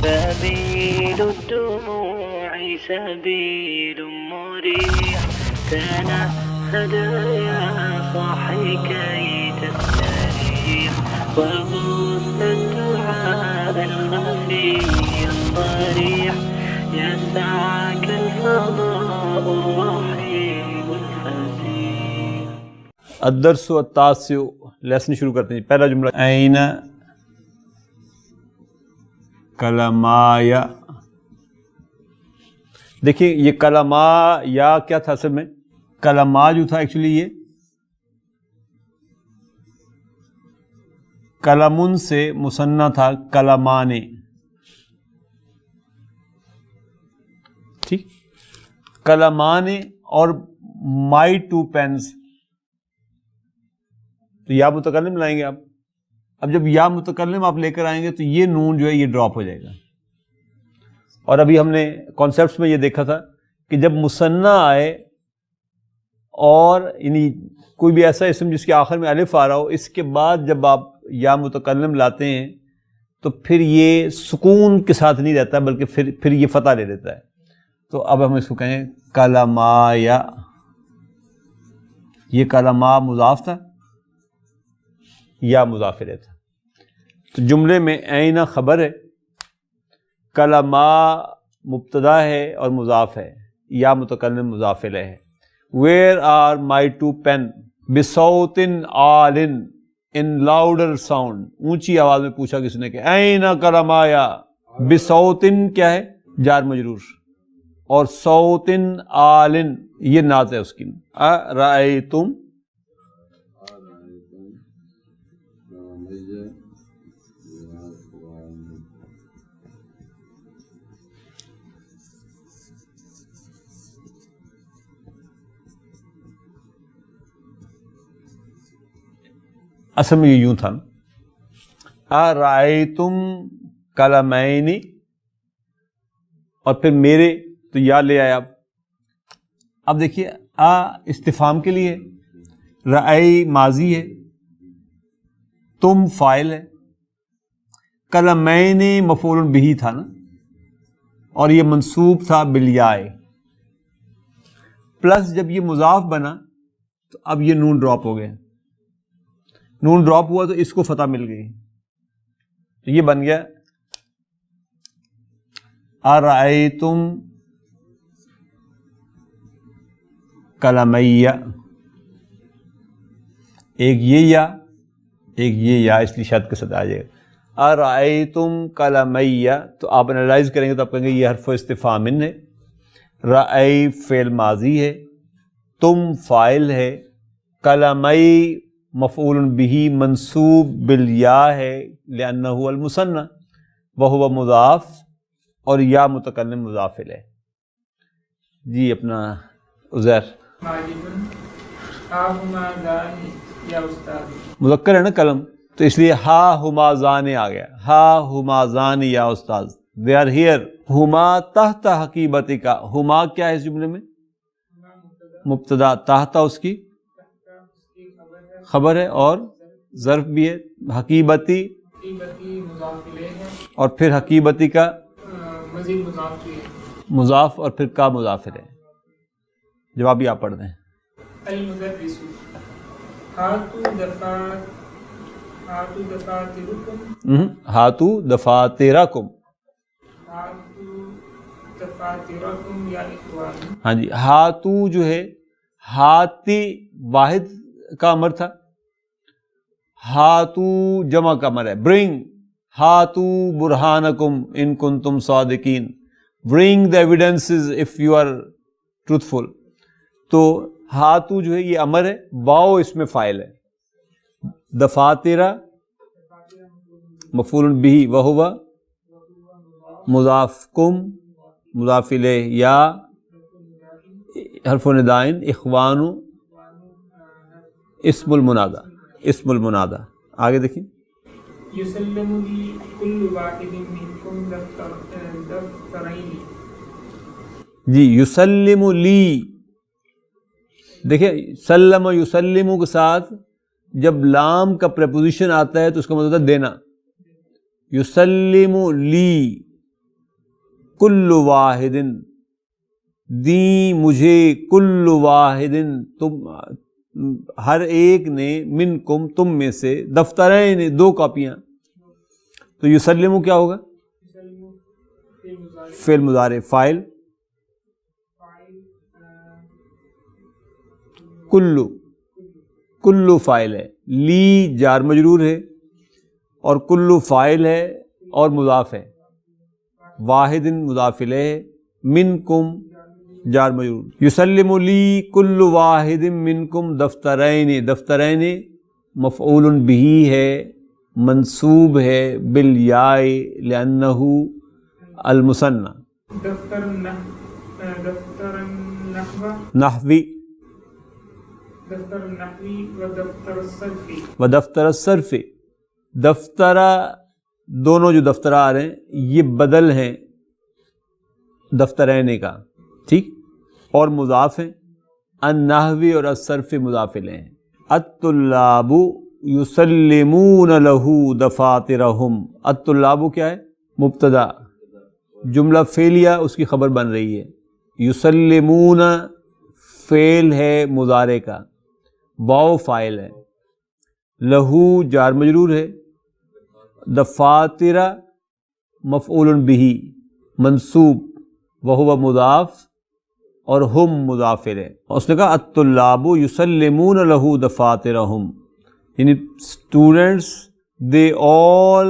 سبيل الدموع سبيل مريح تنهد يا صاحي كي تستريح وغص الدعاء الخفي الصريح يسعك الفضاء الرحيم الفسيح. الدرس التاسع، لیسن شروع کرتے ہیں. پہلا جملہ این کلمایا. دیکھیں یہ کلما یا کیا تھا اصل میں؟ کلما جو تھا ایکچولی یہ کلمن سے مثنیٰ تھا کلمانے. ٹھیک، کلمانے اور مائی ٹو پینس. تو یا متکلم لائیں گے آپ. اب جب یا متکلم آپ لے کر آئیں گے تو یہ نون جو ہے یہ ڈراپ ہو جائے گا. اور ابھی ہم نے کانسیپٹس میں یہ دیکھا تھا کہ جب مثنیٰ آئے اور یعنی کوئی بھی ایسا اسم جس کے آخر میں الف آ رہا ہو، اس کے بعد جب آپ یا متکلم لاتے ہیں تو پھر یہ سکون کے ساتھ نہیں رہتا بلکہ پھر یہ فتح لے لیتا ہے. تو اب ہم اس کو کہیں کلمایا. یہ کلما مضاف تھا یا مضاف الیہ تھا. تو جملے میں عین خبر ہے، کلما مبتدا ہے اور مضاف ہے، یا متکلم مضاف الیہ ہے. Where are my two pen بصوت عال ان لاؤڈر ساؤنڈ. اونچی آواز میں پوچھا کس نے کہ عین کلمایا. بصوت کیا ہے؟ جار مجرور. اور صوت عال یہ نعت ہے اس کی. ارأیتم اصل میں یہ یوں تھا نا، ارأیتم کلمین، اور پھر میرے تو یا لے آیا. اب دیکھیے استفہام کے لیے، رأی ماضی ہے، تم فاعل ہے، کلمین مفعول بہ تھا نا، اور یہ منصوب تھا بالیاء. پلس جب یہ مضاف بنا تو اب یہ نون ڈراپ ہو گیا. نون ڈراپ ہوا تو اس کو فتح مل گئی. تو یہ بن گیا ارأیتم کلمیہ. ایک یہ یا ایک یہ یا، اس لیے شاید کے ساتھ آ جائے گا. ارأیتم کلمیہ. تو آپ انالائز کریں گے تو آپ کہیں گے یہ حرف استفہام ہے، رأی فعل ماضی ہے، تم فاعل ہے، کلمی مفعول بہ منصوب بالیاء ہے لأنہ المثنى وہو مضاف، اور یا متکلم مضاف الیہ. جی اپنا عزیر مذکر ہے نا قلم، تو اس لیے ہا ہما زان آ گیا. ہا ہما زان یا استاذ، دے آر ہیئر. ہما تحت حقیبتی کا. ہما کیا ہے اس جملے میں؟ مبتدا. تحت اس کی خبر ہے اور ظرف بھی ہے. حقیبتی اور پھر حقیبتی کا مضاف اور پھر کا مضاف ہے. جواب بھی آپ پڑھ دیں. ہاتو دفاترکم. ہاں جی، ہاتو جو ہے ہاتی واحد کا امر تھا، ہاتو جمع کا امر ہے. برنگ ہاتو برہانکم ان کنتم صادقین. Bring the evidences if you are truthful. تو ہاتو جو ہے یہ امر ہے، واو اس میں فاعل ہے. دفاترہ مفعول بہ وہو مضاف، کم مضاف الیہ، یا حرف ندائن، اخوان اسم المنادہ. اسم المنادہ. آگے دیکھیں. یسلم لی کل واحد منکم دفترین. جی یسلم لی. دیکھیں سلم و یسلم کے ساتھ جب لام کا پریپوزیشن آتا ہے تو اس کا مطلب ہے دینا. یسلم لی کل واحد، دی مجھے، کل واحد تم ہر ایک نے، منکم تم میں سے، دفترین دو کاپیاں. تو یسلم کیا ہوگا؟ فعل مضارع. فاعل کلو، کلو فاعل ہے، لی جار مجرور ہے، اور کلو فاعل ہے اور مضاف ہے، واحد مضاف الیہ ہے، منکم جار مجرور. یسلم لی کل واحد منکم دفترین، دفترین مفعول بہ ہے، منصوب ہے بالیاء لانہ المثنى. دفتر النحو، نحوی دفتر النحوی و دفتر الصرفی. و دفتر الصرف. دفترہ دونوں جو دفترہ آ رہے ہیں یہ بدل ہیں دفترین کا، ٹھیک، اور مضاف ہیں. النحوی اور الصرف مضاف الیہ ہیں. الطلاب یسلمون لہ دفاترہم. الطلاب کیا ہے؟ مبتدا، جملہ فعلیہ اس کی خبر بن رہی ہے. یسلمون فعل ہے مضارع کا، واو فاعل ہے، لہو جار مجرور ہے، دفاتر مفعول بہ منصوب وہو مضاف، اور ہم مضاف ہے. اس نے کہا الطلاب یسلمون لہ دفاترہم، یعنی students they all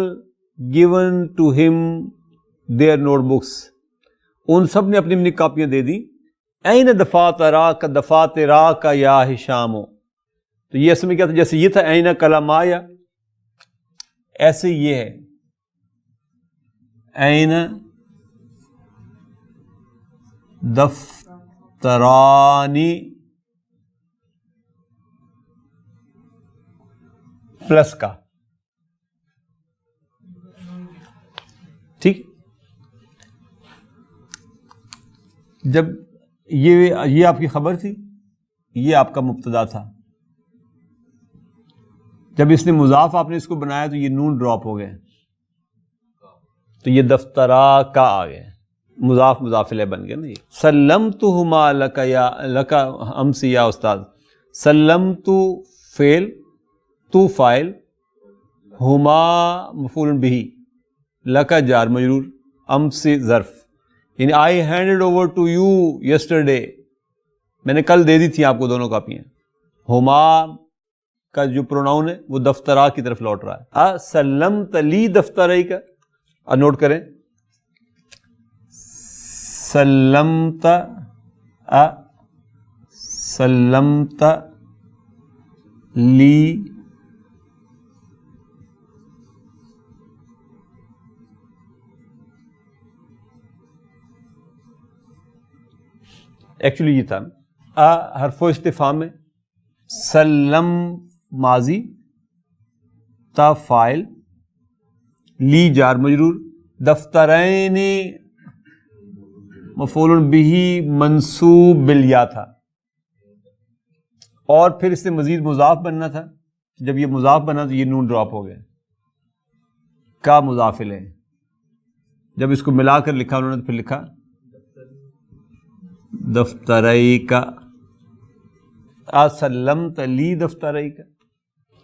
given to him their notebooks. ان سب نے اپنی اپنی کاپیاں دے دی. این دفاتراک دفاتراک یا ہشام. تو یہ اصل میں کیا تھا؟ جیسے یہ تھا این کلمایا، ایسے یہ ہے این دفترانی پلس کا، ٹھیک. جب یہ آپ کی خبر تھی، یہ آپ کا مبتدا تھا. جب اس نے مضاف آپ نے اس کو بنایا تو یہ نون ڈراپ ہو گئے، تو یہ دفترا کا آ گئے، مضاف مضاف الیہ بن گیا نا. یہ سلمتہما لک یا لک امسی یا استاذ. سلمت فعل، تو فاعل، ہما مفعول بہ، لک جار مجرور، امسی ظرف. یعنی I handed over to you yesterday, میں نے کل دے دی تھی آپ کو دونوں کاپیاں. ہما کا جو پروناؤن ہے وہ دفترا کی طرف لوٹ رہا ہے. سلمت لی دفترائی کا، اور نوٹ کریں سلمت سلمت لی ایکچولی یہ تھا حرف استفہام میں، سلم ماضی، تا فاعل، لی جار مجرور، دفترین مفعول بہ منصوب بالیا تھا. اور پھر اس سے مزید مضاف بننا تھا. جب یہ مضاف بنا تو یہ نون ڈراپ ہو گیا، کا مضاف الیہ. جب اس کو ملا کر لکھا انہوں نے، پھر لکھا دفترائی کا. اسلمت لی دفترائی کا.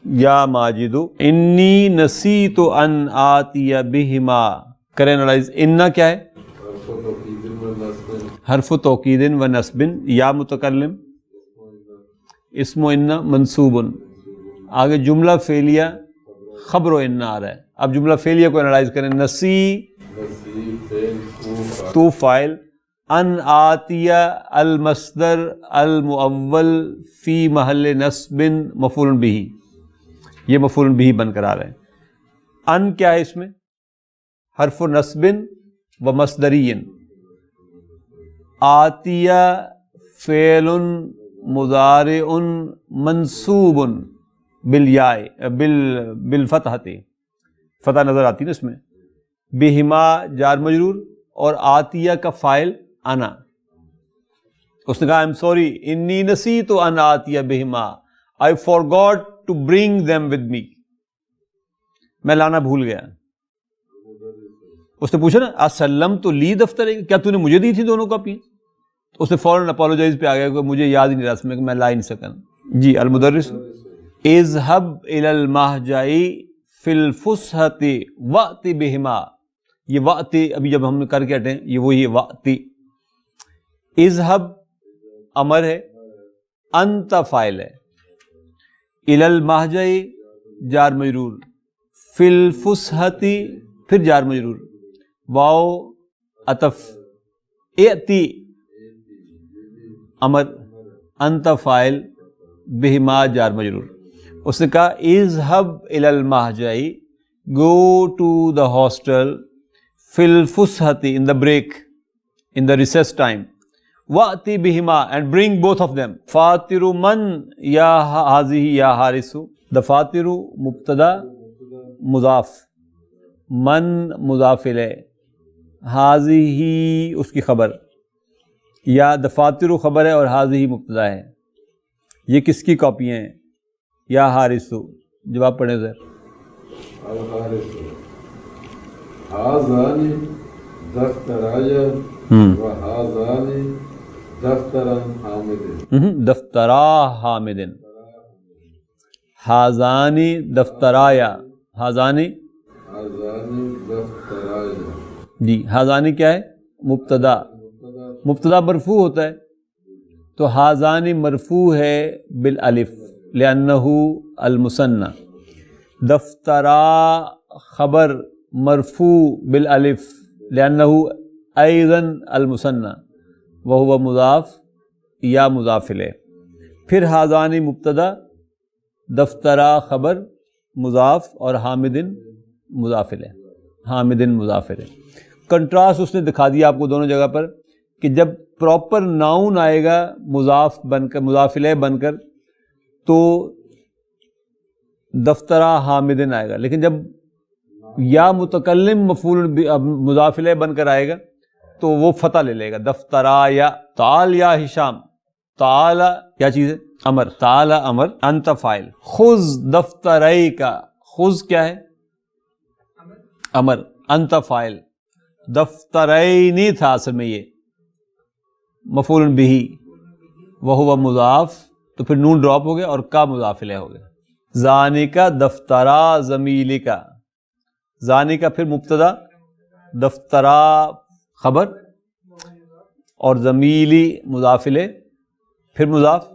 یا ماجد انی نسیت ان آتی بہما. کریں انالائز. انا کیا ہے؟ حرف توکید و نصب. یا متکلم اسم و انا منصوب. آگے جملہ فعلیہ خبر و انا آ رہا ہے. اب جملہ فعلیہ کو انالائز کریں. نسی تو فاعل، ان آتیہ المصدر المؤول فی محل نصب مفعول بہ. یہ مفعول بہ بن کر آ رہے ہیں. ان کیا ہے اس میں؟ حرف نصب و مصدری. آتیہ فعل مضارع منصوب بالیاء بالفتحۃ. فتح نظر آتی نا اس میں. بہما جار مجرور، اور آتیہ کا فاعل انا. اس نے کہا I'm sorry انی نسیت ان آتیہ بہما، I forgot to bring them with me. میں لانا بھول گیا. اس نے پوچھا نا اسلم تو لی دفتر ہے، کیا تو نے مجھے دی تھی دونوں کاپیاں؟ اس نے فوراً اپولوجائز پہ آ گیا کہ مجھے یاد ہی نہیں رہا اس میں لا ہی نہیں سکا. جی المدرس اذهب الى المهجع فی الفسحۃ وأت بہما، یہ وأت ابھی جب ہم کر کے ہٹے ہیں یہ وہی وأت. اذهب امر ہے، انت فاعل ہے، الى المهجع جار مجرور، فی الفسحۃ پھر جار مجرور، واو عطف، ائتی امر، انت فاعل، بہما جار مجرور. اس نے کہا اذهب الى المهجع، go to the hostel، فی الفسحۃ in the break، in the recess time، وأتی بہما and bring both of them. فاطر من یا هذه یا حارث، دفاتر مبتدا مضاف، من مضاف الیہ، هذه اس کی خبر، یا دفاتر خبر ہے اور هذه مبتدا ہے. یہ کس کی کاپیاں ہیں؟ یا حارث. جواب پڑھیں ذرا. الحارث هذان دفترایا وهذان دفترا حامد. دفترا حامد، هذان دفترایا، هذان دفترایا. جی هذان کیا ہے؟ مبتدا، مبتدا مرفوع ہوتا ہے تو هذان مرفوع ہے بالالف لأنه المثنى. دفترا خبر مرفوع بالالف لأنه أيضا المثنى وهو مضاف یا مضاف الیہ. پھر هذان مبتدا، دفترا خبر مضاف، اور حامد مضاف الیہ، حامد مضاف الیہ. کنٹراسٹ اس نے دکھا دیا آپ کو دونوں جگہ پر کہ جب پراپر ناؤن آئے گا مضاف بن کر، مضاف الیہ بن کر، تو دفترا حامدن آئے گا، لیکن جب یا متکلم مفعول مضاف الیہ بن کر آئے گا تو وہ فتح لے لے گا. دفترا یا تعال یا ہشام، تعال کیا چیز ہے؟ امر، تعال امر، انت فاعل. خذ دفترائی کا، خذ کیا ہے؟ امر، انت فاعل. دفترینی تھا اصل میں یہ مفعول بہ، وہو مضاف، تو پھر نون ڈراپ ہو گیا اور کا مضاف الیہ ہو گیا. ذالک دفترا زمیلک، ذالک پھر مبتدا، دفترا خبر، اور زمیلی مضاف الیہ، پھر مضاف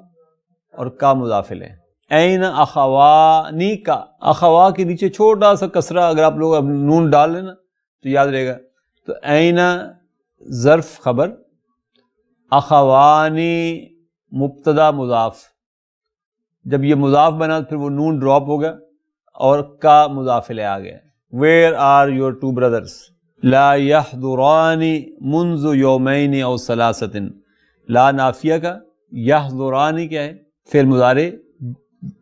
اور کا مضاف الیہ. این اخوانی کا، اخوا کے نیچے چھوٹا سا کسرہ اگر آپ لوگ اب نون ڈال لینا تو یاد رہے گا. تو این ظرف خبر، اخوانی مبتدا مضاف. جب یہ مضاف بنا پھر وہ نون ڈراپ ہو گیا اور کا مضاف الیہ آ گیا. Where are your two brothers? لا یحضران منذ یومین او ثلاثۃ. لا نافیہ کا، یحضران کیا ہے؟ فعل مضارع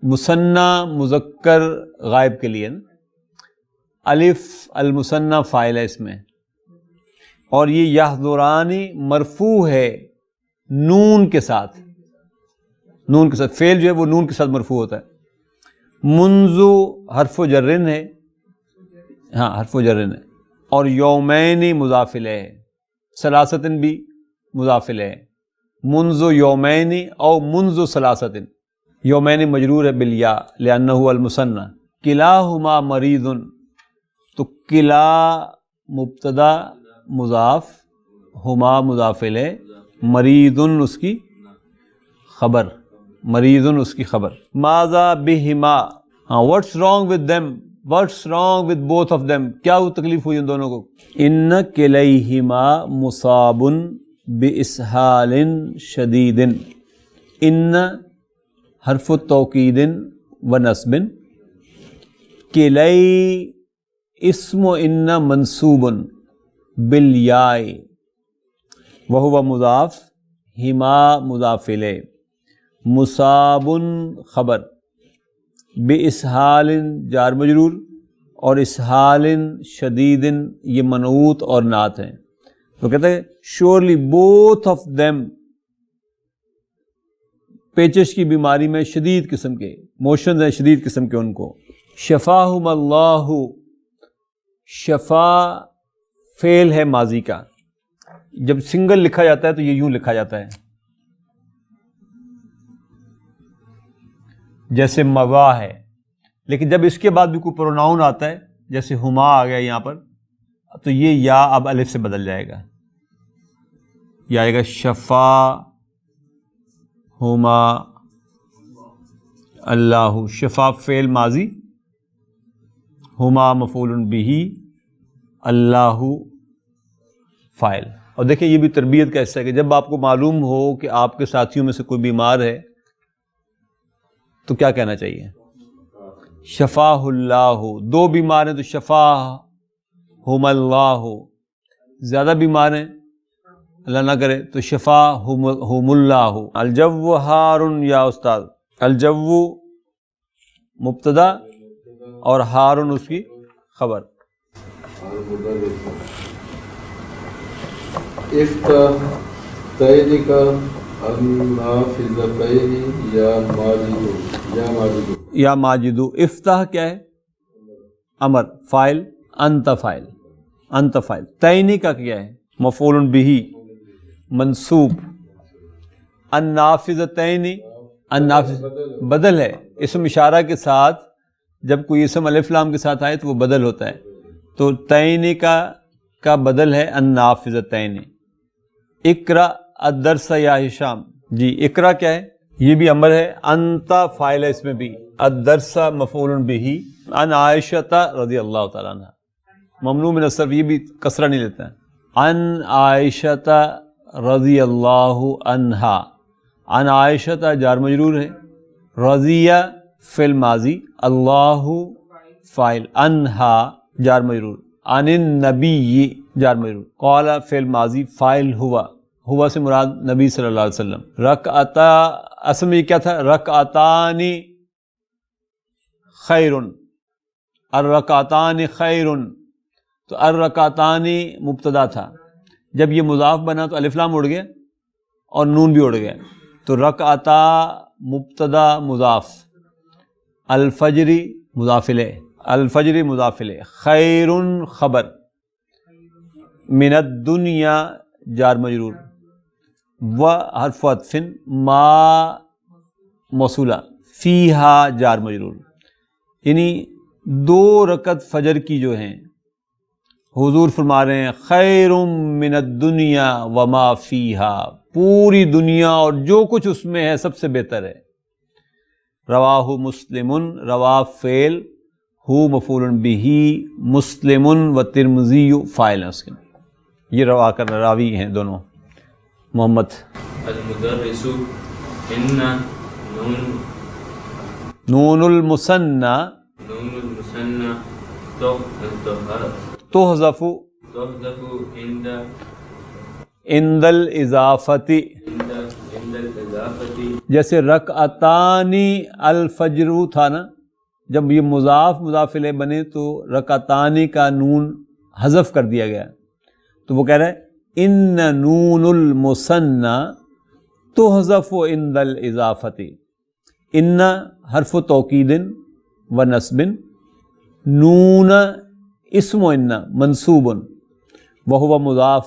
مثنی مذکر غائب کے لیے نا. الف المثنی فاعل ہے اس میں، اور یہ یحضران مرفوع ہے نون کے ساتھ، نون کے ساتھ. فعل جو ہے وہ نون کے ساتھ مرفوع ہوتا ہے. منذ حرف و جرن ہے، ہاں حرف و جرن ہے، اور یومین مضاف الیہ ہے، ثلاثۃ بھی مضاف الیہ ہے. منذ یومین او منذ ثلاثۃ. یومین مجرور ہے بالیا لأنہ المثنى. کلاہما مریض، تو کلا مبتدا مضاف، ہما مضاف الیہ، مریض اس کی خبر، مریض اس کی خبر. ماذا بہما، ہاں what's wrong with them, what's wrong with both of them, کیا وہ تکلیف ہوئی ان دونوں کو؟ ان کلیہما مصاب باسہال شدید. ان حرف توکید و نصب، کلی اسم ان منصوب بالیاء وہو مضاف، ہما مضاف الیہ، مصاب خبر، باسہال جار مجرور، اور اسہال شدید یہ منعوت اور نعت ہیں. تو کہتے ہیں شیورلی بوتھ آف دیم، پیچش کی بیماری میں شدید قسم کے موشنز ہیں، شدید قسم کے ان کو. شفاہم اللہ، شفا فعل ہے ماضی کا. جب سنگل لکھا جاتا ہے تو یہ یوں لکھا جاتا ہے جیسے موا ہے. لیکن جب اس کے بعد بھی کوئی پروناؤن آتا ہے جیسے ہما آ گیا یہاں پر, تو یہ یا اب الف سے بدل جائے گا, یہ آئے گا شفا ہما اللہ. شفا فعل ماضی, ہما مفعول بہ, اللہ فاعل. اور دیکھیں یہ بھی تربیت کا حصہ ہے کہ جب آپ کو معلوم ہو کہ آپ کے ساتھیوں میں سے کوئی بیمار ہے تو کیا کہنا چاہیے؟ شفاہ اللہ. دو بیمار ہیں تو شفاہم اللہ. زیادہ بیمار ہیں اللہ نہ کرے تو شفاہم اللہ. الجو حار یا استاد, الجو مبتدا اور حار اس کی خبر. افتح تینک النافذتین یا ماجد, یا ماجد. یا ماجدو. افتح کیا ہے؟ امر. فائل انت فائل, انت فائل. تینی کا کیا ہے؟ مفعول بہ منصوب. النافذتین, النافذ بدل ہے. اسم اشارہ کے ساتھ جب کوئی اسم الف لام کے ساتھ آئے تو وہ بدل ہوتا ہے. تو تینی کا بدل ہے النافذتین. اقرا الدرس یا ہشام. جی اقرا کیا ہے؟ یہ بھی امر ہے. انت فاعل ہے اس میں بھی. الدرس مفعول بہ. ان عائشہ رضی اللہ تعالیٰ عنہ, ممنوع من الصرف, یہ بھی کسرہ نہیں لیتا ہے. ان عائشہ رضی اللہ عنہا. ان عائشہ جار مجرور ہے, رضیہ فعل ماضی, اللہ فاعل, عنہا جار مجرور, عن النبی جار مجرور, قال فعل ماضی, فاعل ہوا سے مراد نبی صلی اللہ علیہ وسلم. رکعتا اصل میں یہ کیا تھا؟ رکعتانی خیرن, الرکعتان خیرن. تو الرکعتانی مبتدا تھا, جب یہ مضاف بنا تو الف لام اڑ گیا اور نون بھی اڑ گیا. تو رکعتا مبتدا مضاف, الفجری مضاف الیہ, الفجر مضاف الیہ, خیرن خبر, من الدنیا جار مجرور, و حرف عطف ما موصولہ, فیہا جار مجرور. یعنی 2 رکعت فجر کی جو ہیں حضور فرما رہے ہیں خیر من الدنیا وما فیہا, پوری دنیا اور جو کچھ اس میں ہے سب سے بہتر ہے. رواہ مسلم, رواہ فعل, ہو مفعول بہ, مسلم و ترمذی فاعل. اس کے یہ روا کر راوی ہیں دونوں. محمد. المدرس ان نون المثنى, نون المثنى تحذف عند الاضافة, عند الاضافة. جیسے رکعتانی الفجر تھا نا, جب یہ مضاف الیہ بنے تو رکعتانی کا نون حذف کر دیا گیا, تو وہ کہہ رہا ہے ان نون المثنى تحذف عند الاضافة. ان حرف توکید و نصب, نون اسم ان منصوب وهو مضاف,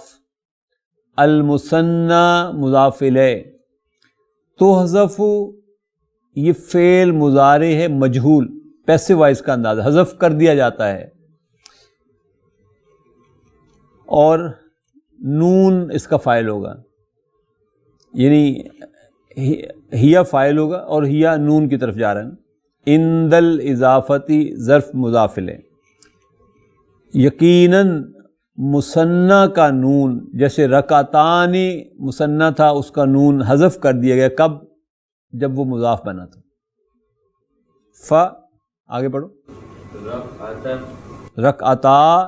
المثنى مضاف الیہ. تحذف یہ فعل مضارع ہے مجہول, پیسو وائز کا انداز, حذف کر دیا جاتا ہے, اور نون اس کا فاعل ہوگا, یعنی ہیا فاعل ہوگا اور ہیا نون کی طرف جا رہا ہے. عند الاضافتی ظرف مضاف الیہ. یقیناً مثنی کا نون, جیسے رکعتانی مثنی تھا اس کا نون حذف کر دیا گیا, کب؟ جب وہ مضاف بنا تھا. آگے پڑھو. رکعتا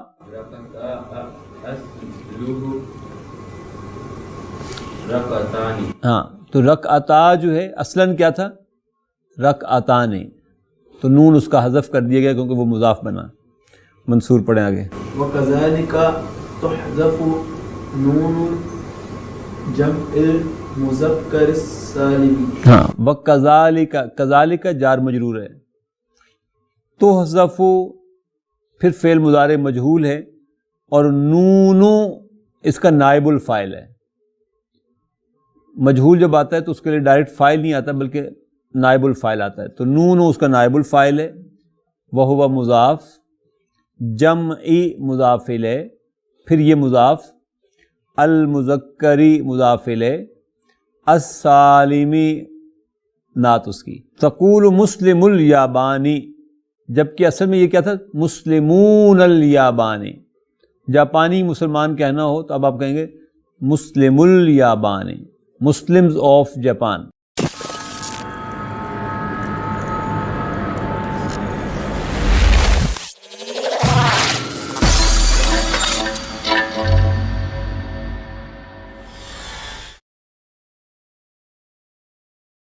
رکعتانی. ہاں, تو رکعتا جو ہے اصلاً کیا تھا؟ رکعتانی, تو نون اس کا حذف کر دیا گیا کیونکہ وہ مضاف بنا. منصور پڑھیں آگے. وَكَذَلِكَ تُحْذَفُ نُونُ جمع المذکر السالم. ہاں, وَكَذَلِكَ, کذالک جار مجرور ہے. تحذف پھر فعل مضارع مجہول ہے, اور نونو اس کا نائب الفاعل ہے. مجہول جب آتا ہے تو اس کے لیے ڈائریکٹ فاعل نہیں آتا بلکہ نائب الفاعل آتا ہے. تو نونو اس کا نائب الفاعل ہے. وہو مضاف، جمعی مضاف الیہ، پھر یہ مضاف، المذکری مضاف الیہ، السالمی نعت اس کی. تقول مسلم الیابانی، جبکہ اصل میں یہ کیا تھا؟ مسلمون الیابانی. جاپانی مسلمان کہنا ہو تو اب آپ کہیں گے مسلم الیابانی، مسلمز آف جاپان.